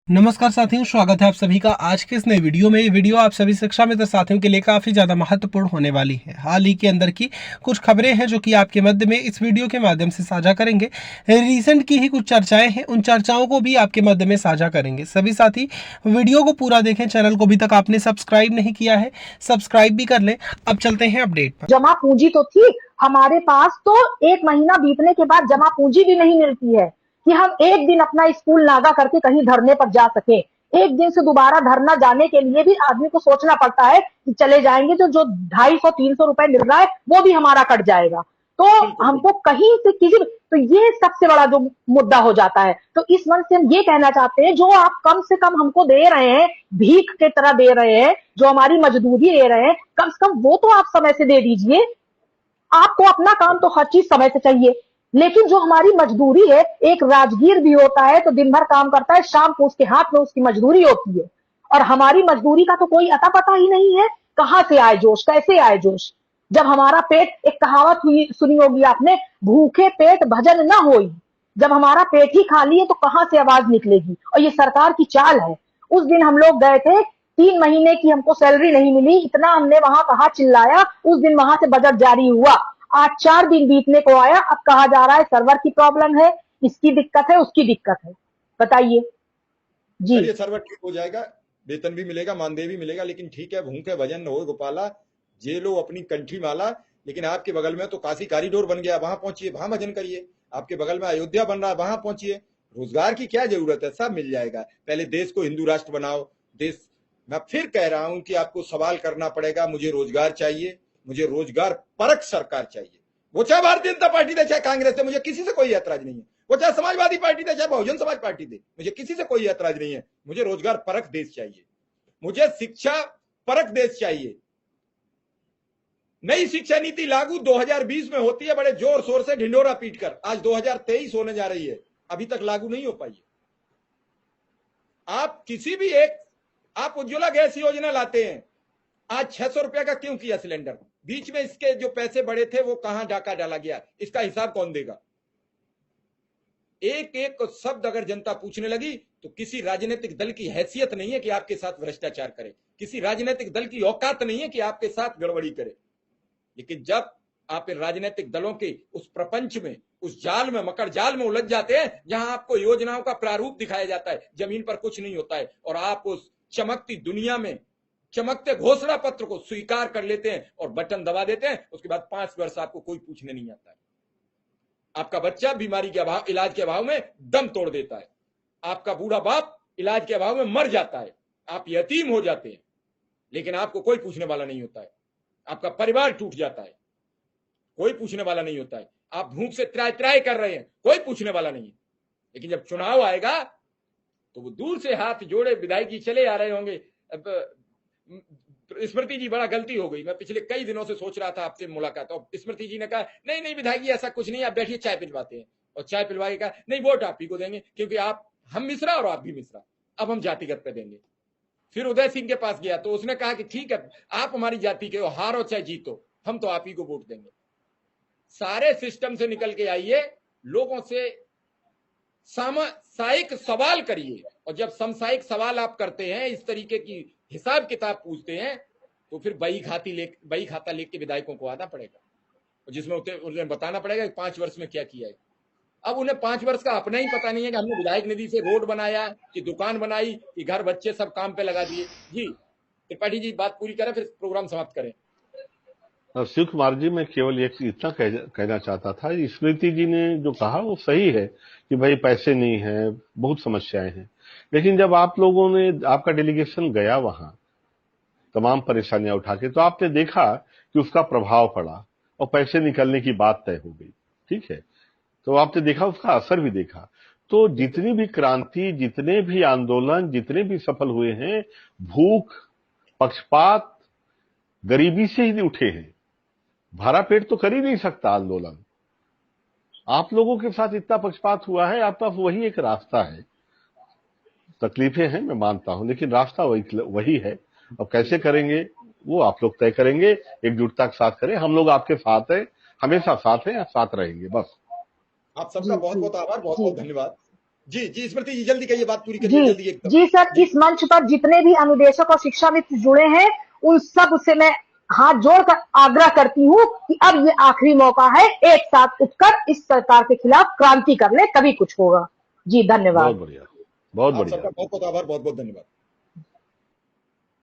नमस्कार साथियों, स्वागत है आप सभी का आज के इस नए वीडियो में। ये वीडियो आप सभी शिक्षा मित्र साथियों के लिए काफ़ी ज़्यादा महत्वपूर्ण होने वाली है। हाल ही के अंदर की कुछ खबरें हैं जो कि आपके मध्य में इस वीडियो के माध्यम से साझा करेंगे। रिसेंट की ही कुछ चर्चाएं हैं, उन चर्चाओं को भी आपके मध्य में साझा करेंगे। सभी साथी वीडियो को पूरा देखें। चैनल को अभी तक आपने सब्सक्राइब नहीं किया है, सब्सक्राइब भी कर लें। अब चलते हैं अपडेट पर। जमा पूंजी तो थी हमारे पास, तो एक महीना बीतने के बाद जमा पूंजी भी नहीं मिलती है कि हम एक दिन अपना स्कूल नागा करके कहीं धरने पर जा सके। एक दिन से दोबारा धरना जाने के लिए भी आदमी को सोचना पड़ता है कि चले जाएंगे तो जो 250-300 रुपए मिल रहा है वो भी हमारा कट जाएगा। तो हमको कहीं से किसी, तो ये सबसे बड़ा जो मुद्दा हो जाता है। तो इस मन से हम ये कहना चाहते हैं, जो आप कम से कम हमको दे रहे हैं, भीख के तरह दे रहे हैं, जो हमारी मजदूरी ले रहे हैं, कम से कम वो तो आप समय से दे दीजिए। आपको अपना काम तो हर चीज समय से चाहिए, लेकिन जो हमारी मजदूरी है, एक राजगीर भी होता है तो दिन भर काम करता है, शाम को उसके हाथ में उसकी मजदूरी होती है। और हमारी मजदूरी का तो कोई अता पता ही नहीं है, कहां से आए जोश, कैसे आए जोश। जब हमारा पेट, एक कहावत हुई सुनी होगी आपने, भूखे पेट भजन न होई। जब हमारा पेट ही खाली है तो कहां से आवाज निकलेगी। और ये सरकार की चाल है। उस दिन हम लोग गए थे, 3 महीने की हमको सैलरी नहीं मिली, इतना हमने वहां कहा, चिल्लाया। उस दिन वहां से बजट जारी हुआ। आज 4 दिन बीतने को आया, अब कहा जा रहा है सर्वर की प्रॉब्लम है, इसकी दिक्कत है, उसकी दिक्कत है। बताइए जी। चलिए, सर्वर ठीक हो जाएगा, वेतन भी मिलेगा, मानदेय भी मिलेगा, लेकिन ठीक है, भूखे भजन हो गोपाला, जे लो अपनी कंठी माला। लेकिन आपके बगल में तो काशी कॉरिडोर बन गया, वहां पहुंचिए, वहां भजन करिए। आपके बगल में अयोध्या बन रहा है, वहां पहुंचिए। रोजगार की क्या जरूरत है, सब मिल जाएगा। पहले देश को हिंदू राष्ट्र बनाओ। देश, मैं फिर कह रहा हूं कि आपको सवाल करना पड़ेगा। मुझे रोजगार चाहिए, मुझे रोजगार परक सरकार चाहिए। वो चाहे भारतीय जनता पार्टी दे, चाहे कांग्रेस दे, मुझे किसी से कोई ऐतराज नहीं है। वो चाहे समाजवादी पार्टी दे, चाहे बहुजन समाज पार्टी दे, मुझे किसी से कोई ऐतराज नहीं है। मुझे रोजगार परक देश चाहिए, मुझे शिक्षा परक देश चाहिए। नई शिक्षा नीति लागू 2020 में होती है, बड़े जोर शोर से ढिंडोरा पीटकर। आज 2023 होने जा रही है, अभी तक लागू नहीं हो पाई है। आप किसी भी एक, आप उज्ज्वला गैस योजना लाते हैं, आज 600 रुपया का क्यों किया सिलेंडर? बीच में इसके जो पैसे बढ़े थे वो कहां डाका डाला गया, इसका हिसाब कौन देगा? एक एक शब्द अगर जनता पूछने लगी तो किसी राजनीतिक दल की हैसियत नहीं है कि आपके साथ भ्रष्टाचार करे, किसी राजनीतिक दल की औकात नहीं है कि आपके साथ गड़बड़ी करे। लेकिन जब आप इन राजनीतिक दलों के उस प्रपंच में, उस जाल में, मकर जाल में उलझ जाते हैं, जहां आपको योजनाओं का प्रारूप दिखाया जाता है, जमीन पर कुछ नहीं होता है, और आप उस चमकती दुनिया में चमकते घोषणा पत्र को स्वीकार कर लेते हैं और बटन दबा देते हैं, उसके बाद 5 वर्ष आपको कोई पूछने नहीं आता है। आपका बच्चा बीमारी के अभाव, इलाज के अभाव में दम तोड़ देता है, आपका बूढ़ा बाप इलाज के अभाव में मर जाता है, आप यतीम हो जाते हैं, लेकिन आपको कोई पूछने वाला नहीं होता है। आपका परिवार टूट जाता है, कोई पूछने वाला नहीं होता है। आप भूख से त्राय त्राय कर रहे हैं, कोई पूछने वाला नहीं है। लेकिन जब चुनाव आएगा तो वो दूर से हाथ जोड़े विधायक जी चले आ रहे होंगे। स्मृति जी, बड़ा गलती हो गई, मैं पिछले कई दिनों से सोच रहा था आपसे मुलाकात, और स्मृति जी ने कहा नहीं नहीं विधायक जी ऐसा कुछ नहीं, आप बैठिए चाय पिलवाते हैं। और चाय पिलवाए कहा नहीं, वोट आप ही को देंगे, क्योंकि आप, हम मिश्रा और आप भी मिश्रा, अब हम जातिगत पे देंगे। फिर उदय सिंह के पास गया तो उसने कहा कि ठीक है, आप हमारी जाति के हो, हारो चाहे जीतो, हम तो आप ही को वोट देंगे। सारे सिस्टम से निकल के आइए, लोगों से सामसायिक सवाल करिए, और जब समसायिक सवाल आप करते हैं, इस तरीके की हिसाब किताब पूछते हैं, तो फिर बही खाता लेके विधायकों को आना पड़ेगा, जिसमें उन्हें बताना पड़ेगा कि 5 वर्ष में क्या किया है। अब उन्हें 5 वर्ष का अपना ही पता नहीं है कि हमने विधायक निधि से रोड बनाया, कि दुकान बनाई, कि घर बच्चे सब काम पे लगा दिए। जी त्रिपाठी जी, बात पूरी करें फिर प्रोग्राम समाप्त करें। शिव कुमार जी, मैं केवल एक इतना कहना चाहता था, स्मृति जी ने जो कहा वो सही है कि भाई पैसे नहीं है, बहुत समस्याएं हैं। लेकिन जब आप लोगों ने, आपका डेलीगेशन गया वहां तमाम परेशानियां उठा के, तो आपने देखा कि उसका प्रभाव पड़ा और पैसे निकलने की बात तय हो गई। ठीक है, तो आपने देखा, उसका असर भी देखा। तो जितनी भी क्रांति, जितने भी आंदोलन, जितने भी सफल हुए हैं, भूख, पक्षपात, गरीबी से ही उठे हैं। भरा पेट तो कर ही नहीं सकता आंदोलन। आप लोगों के साथ इतना पक्षपात हुआ है, आपका वही एक रास्ता है। तकलीफें हैं, मैं मानता हूं, लेकिन रास्ता वही है। अब कैसे करेंगे वो आप लोग तय करेंगे, एकजुटता के साथ करें। हम लोग आपके साथ हैं, हमेशा साथ हैं, साथ रहेंगे, बस। आप सबका बहुत बहुत आभार, बहुत बहुत धन्यवाद। जी जी स्मृति जी, जल्दी कहिए, बात पूरी करिए, जी जल्दी एकदम। जी सर, इस मंच पर जितने भी अनुदेशक और शिक्षा मित्र जुड़े हैं, उन सब से मैं हाथ जोड़कर आग्रह करती हूँ कि अब ये आखिरी मौका है, एक साथ उठकर इस सरकार के खिलाफ क्रांति कर ले, तभी कुछ होगा। जी धन्यवाद। बहुत बढ़िया, बहुत आप बढ़िया। सबका बहुत बहुत आभार, बहुत बहुत धन्यवाद।